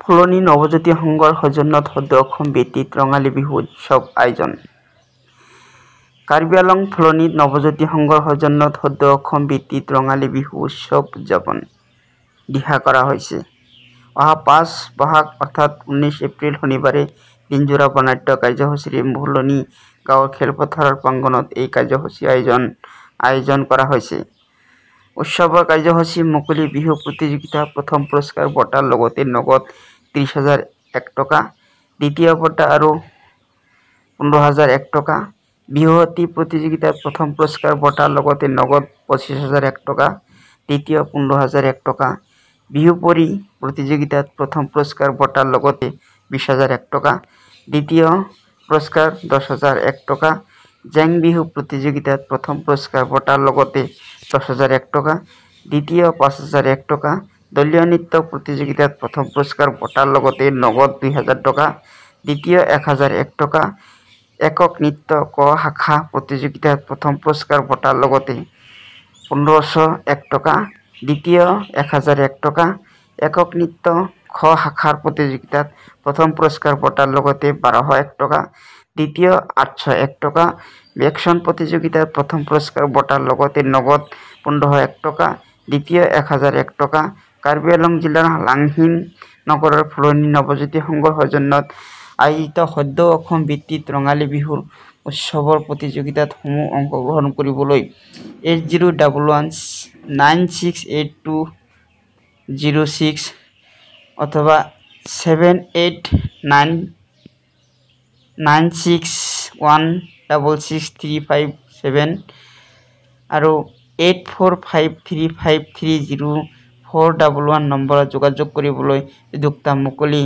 ফুলনি নৱজ্যোতি সংঘৰ সৌজন্যত সদ্য অসম ভিত্তিত ৰঙালী বিহু উৎসৱ আয়োজন। কাৰ্বি আংলং ফুলনিত নৱজ্যোতি সংঘৰ সৌজন্যত সদ্য অসম ভিত্তিত ৰঙালী বিহু উৎসৱ উদযাপন দিহা কৰা হৈছে। অহা 5 বহাগ অৰ্থাৎ 19 এপ্ৰিল শনিবাৰে দিনজোৰা বৰ্ণাঢ্য কাৰ্যসূচীৰে ফুলনি গাঁৱৰ খেলপথাৰৰ প্ৰাংগণত এই কাৰ্যসূচী আয়োজন কৰা হৈছে। উৎসৱৰ কাৰ্যসূচী মুকলি বিহু প্ৰতিযোগিতা প্ৰথম পুৰস্কাৰ বঁটাৰ লগতে নগদ 30,001 টকা, দ্বিতীয় বঁটা আৰু 15,001 টকা। বিহুৱতী প্ৰতিযোগিতাত প্ৰথম পুৰস্কাৰ বঁটাৰ লগতে নগদ 25,001 টকা, দ্বিতীয় 15,001 টকা। বিহু পৰি প্ৰতিযোগিতাত প্ৰথম পুৰস্কাৰ বঁটাৰ লগতে 20,001 টকা, দ্বিতীয় পুৰস্কাৰ 10,001 টকা। জেং বিহু প্ৰতিযোগিতাত প্ৰথম পুৰস্কাৰ বঁটাৰ লগতে 10,001 টকা, দ্বিতীয় 5,001 টকা। দলীয় নৃত্য প্ৰতিযোগিতাত প্ৰথম পুৰস্কাৰ বঁটাৰ লগতে নগদ 2,000 টকা, দ্বিতীয় 1,001 টকা। একক নৃত্য ক শাখা প্ৰতিযোগিতাত প্ৰথম পুৰস্কাৰ বঁটাৰ লগতে 1,501 টকা, দ্বিতীয় 1,001 টকা। একক নৃত্য খ শাখাৰ প্ৰতিযোগিতাত প্ৰথম পুৰস্কাৰ বঁটাৰ লগতে 1,201 টকা, দ্বিতীয় 801 টকা। ভেকচন প্ৰতিযোগিতাত প্ৰথম পুৰস্কাৰ বঁটাৰ লগতে নগদ 15,001 টকা, দ্বিতীয় 1,001 টকা। কাৰ্বি আংলং জিলাৰ লাংহিন নগৰৰ ফুলনি নৱজ্যোতি সংঘৰ সৌজন্যত আয়োজিত সদ্য অসম ভিত্তিত ৰঙালী বিহুৰ উৎসৱৰ প্ৰতিযোগিতাত সমূহ অংশগ্ৰহণ কৰিবলৈ 8011968206 অথবা 789961663357 আৰু 8453530411 নম্বৰত যোগাযোগ কৰিবলৈ উদ্যোক্তা মুকলি।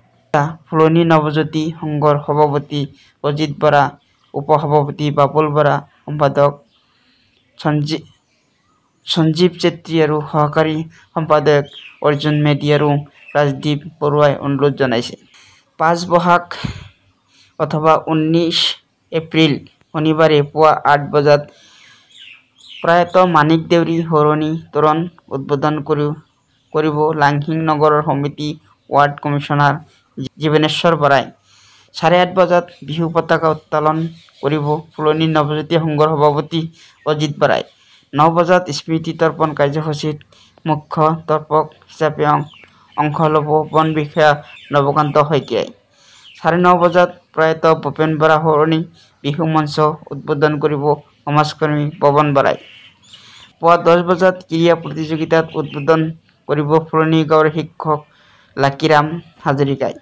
ফুলনি নৱজ্যোতি সংঘৰ সভাপতি অজিত বৰা, উপ-সভাপতি বাবুল বৰা, সম্পাদক সঞ্জীৱ চেত্ৰী আৰু সহকাৰী সম্পাদক অৰ্জুন মেধি আৰু ৰাজদীপ বৰুৱাই অনুৰোধ জনাইছে। 5 বহাগ অথবা 19 এপ্ৰিল শনিবাৰে পুৱা 8 বজাত প্ৰয়াত মানিক দেউৰী সৌৰণী তোৰণ উদ্বোধন কৰিব লাংহিন নগৰৰ সমিতি ৱাৰ্ড কমিছনাৰ জীৱেনেশ্বৰ বৰাই। 8:30 বজাত বিহু পতাকা উত্তোলন কৰিব ফুলনি নৱজ্যোতি সংঘৰ সভাপতি অজিত বৰাই। 9 বজাত স্মৃতি তৰ্পণ কাৰ্যসূচীত মুখ্য দৰ্শক হিচাপে অংশ ল'ব বন বিষয়া নৱকান্ত শইকীয়াই। 9:30 বজাত প্ৰয়াত ভূপেন বৰা সৌৰণী বিহু মঞ্চ উদ্বোধন কৰিব সমাজকৰ্মী পৱন বৰাই। পুৱা 10 বজাত ক্ৰীড়া প্ৰতিযোগিতাত উদ্বোধন কৰিব ফুলনি গাঁৱৰ শিক্ষক লাকিৰাম হাজৰিকাই।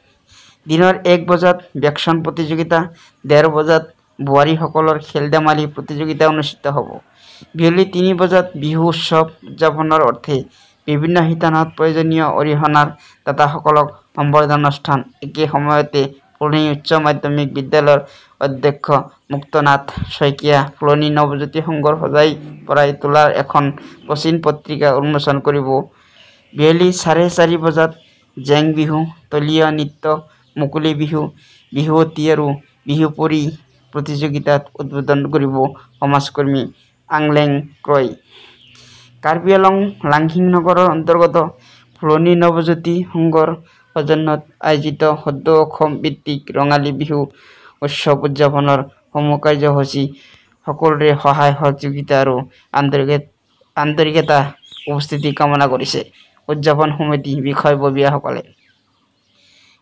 দিনৰ 1 বজাত ভেকচন প্ৰতিযোগিতা, 1:30 বজাত বোৱাৰীসকলৰ খেল ধেমালি প্ৰতিযোগিতা অনুষ্ঠিত হ'ব। বিয়লি 3 বজাত বিহু উৎসৱ উদযাপনৰ অৰ্থে বিভিন্ন শিতানত প্ৰয়োজনীয় অৰিহণাৰ দাতাসকলক সম্বৰ্ধনা অনুষ্ঠান। একে সময়তে ফুলনি উচ্চ মাধ্যমিক বিদ্যালয়ৰ অধ্যক্ষ মুক্তনাথ শইকীয়া ফুলনি নৱজ্যোতি সংঘৰ সজাই পৰাই তোলা এখন প্ৰাচীন পত্ৰিকা উন্মোচন কৰিব। বিয়লি 4:30 বজাত জেং বিহু, দলীয় নৃত্য, মুকলি বিহু, বিহুৱতী আৰু বিহু পৰি প্ৰতিযোগিতাত উদ্বোধন কৰিব সমাজকৰ্মী আংলেং ক্ৰয়। কাৰ্বি আংলং লাংহিন নগৰৰ অন্তৰ্গত ফুলনি নৱজ্যোতি সংঘৰ সৌজন্যত আয়োজিত সদ্য অসম ভিত্তিক ৰঙালী বিহু উৎসৱ উদযাপনৰ সমূহ কাৰ্যসূচী সকলোৰে সহায় সহযোগিতা আৰু আন্তৰিকতা উপস্থিতি কামনা কৰিছে উদযাপন সমিতি বিষয়ববীয়াসকলে।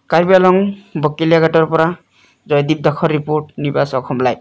কাৰ্বি আংলং বকিলিয়াঘাটৰ পৰা জয়দীপ দাসৰ ৰিপৰ্ট, নিউজ অসম লাইভ।